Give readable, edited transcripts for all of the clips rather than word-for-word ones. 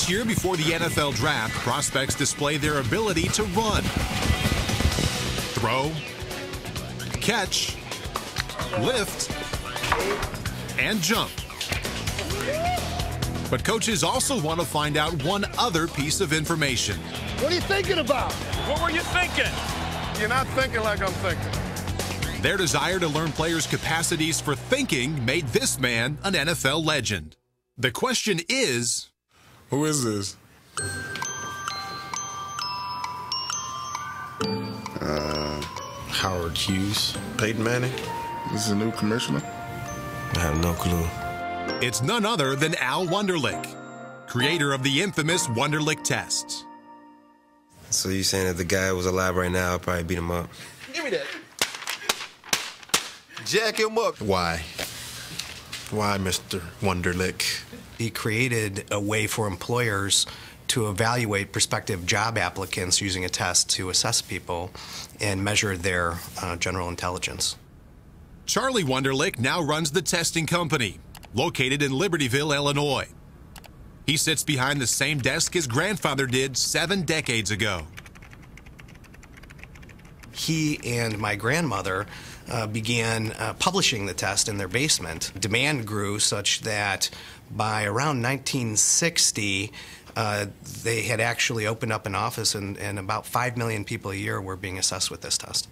Each year before the NFL draft, prospects display their ability to run, throw, catch, lift, and jump. But coaches also want to find out one other piece of information. What are you thinking about? What were you thinking? You're not thinking like I'm thinking. Their desire to learn players' capacities for thinking made this man an NFL legend. The question is, who is this? Howard Hughes. Peyton Manning. This is a new commissioner? I have no clue. It's none other than Al Wonderlic, creator of the infamous Wonderlic Test. So you saying if the guy was alive right now, I'd probably beat him up? Give me that. Jack him up. Why? Why, Mr. Wonderlic? He created a way for employers to evaluate prospective job applicants using a test to assess people and measure their general intelligence. Charlie Wonderlic now runs the testing company, located in Libertyville, Illinois. He sits behind the same desk his grandfather did 7 decades ago. He and my grandmother began publishing the test in their basement. Demand grew such that by around 1960, they had actually opened up an office, and about 5 million people a year were being assessed with this test.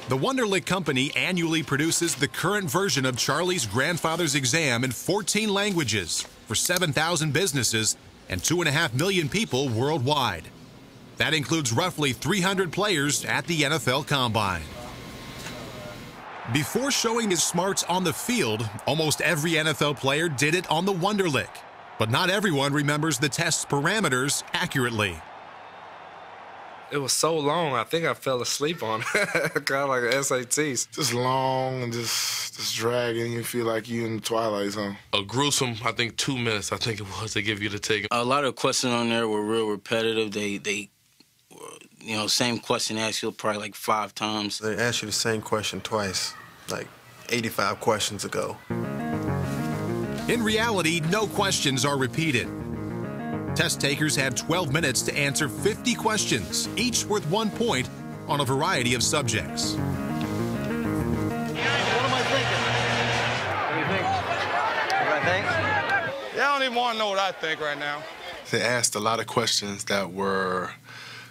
The Wonderlic Company annually produces the current version of Charlie's grandfather's exam in 14 languages for 7,000 businesses and 2.5 million people worldwide. That includes roughly 300 players at the NFL Combine. Before showing his smarts on the field, almost every NFL player did it on the Wonderlic. But not everyone remembers the test's parameters accurately. It was so long, I think I fell asleep on it. Kind of like SATs. Just long and just dragging. You feel like you're in the Twilight Zone. A gruesome, I think, 2 minutes, I think it was, they give you to take. A lot of questions on there were real repetitive. They you know, same question asked you probably like 5 times. They asked you the same question twice, like 85 questions ago. In reality, no questions are repeated. Test takers have 12 minutes to answer 50 questions, each worth 1 point on a variety of subjects. What am I thinking? What do you think? What do I think? Yeah, I don't even want to know what I think right now. They asked a lot of questions that were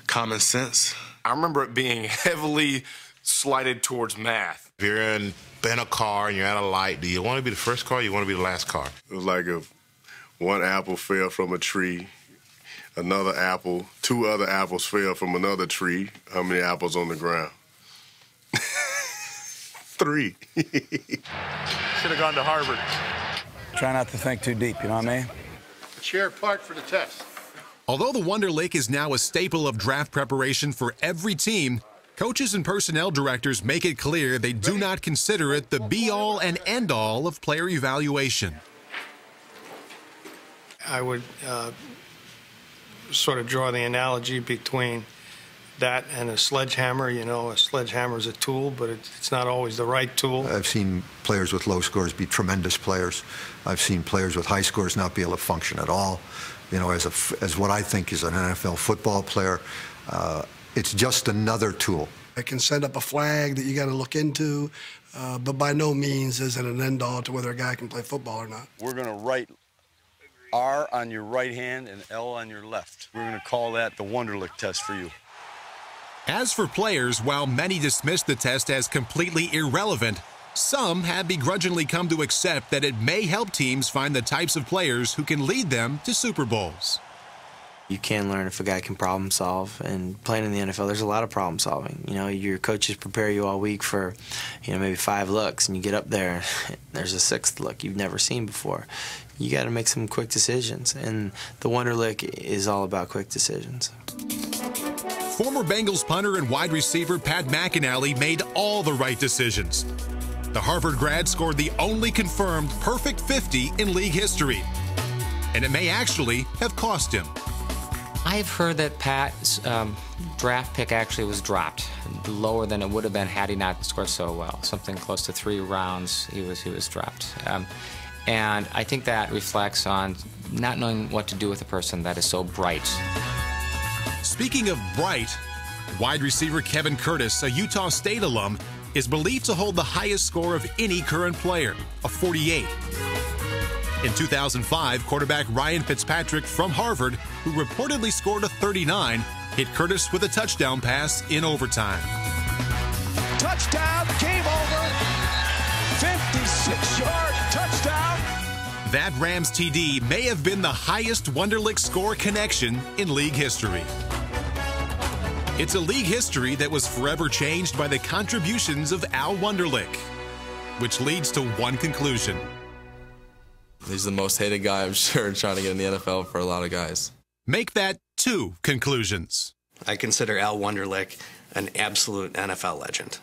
common sense. I remember it being heavily slighted towards math. If you're in a car and you're at a light, do you want to be the first car or you want to be the last car? It was like if one apple fell from a tree, another apple, 2 other apples fell from another tree. How many apples on the ground? 3. Should have gone to Harvard. Try not to think too deep, you know what I mean? A chair parked for the test. Although the Wonderlic is now a staple of draft preparation for every team, coaches and personnel directors make it clear they do not consider it the be-all and end-all of player evaluation. I would sort of draw the analogy between that and a sledgehammer. You know, a sledgehammer is a tool, but it's not always the right tool. I've seen players with low scores be tremendous players. I've seen players with high scores not be able to function at all. You know, as what I think is an NFL football player, it's just another tool. It can send up a flag that you got to look into, but by no means is it an end-all to whether a guy can play football or not. We're going to write R on your right hand and L on your left. We're going to call that the Wonderlic Test for you. As for players, while many dismiss the test as completely irrelevant, some have begrudgingly come to accept that it may help teams find the types of players who can lead them to Super Bowls. You can learn if a guy can problem solve, and playing in the NFL, there's a lot of problem solving. You know, your coaches prepare you all week for, you know, maybe 5 looks, and you get up there, there's a 6th look you've never seen before. You got to make some quick decisions, and the Wonderlic is all about quick decisions. Former Bengals punter and wide receiver Pat McInally made all the right decisions. The Harvard grad scored the only confirmed perfect 50 in league history, and it may actually have cost him. I've heard that Pat's draft pick actually was dropped lower than it would have been had he not scored so well. Something close to 3 rounds he was dropped. And I think that reflects on not knowing what to do with a person that is so bright. Speaking of bright, wide receiver Kevin Curtis, a Utah State alum, is believed to hold the highest score of any current player, a 48. In 2005, quarterback Ryan Fitzpatrick from Harvard, who reportedly scored a 39, hit Curtis with a touchdown pass in overtime. Touchdown, game over. 56-yard touchdown. That Rams TD may have been the highest Wonderlic score connection in league history. It's a league history that was forever changed by the contributions of Al Wonderlic, which leads to one conclusion. He's the most hated guy, I'm sure, trying to get in the NFL for a lot of guys. Make that two conclusions. I consider Al Wonderlic an absolute NFL legend.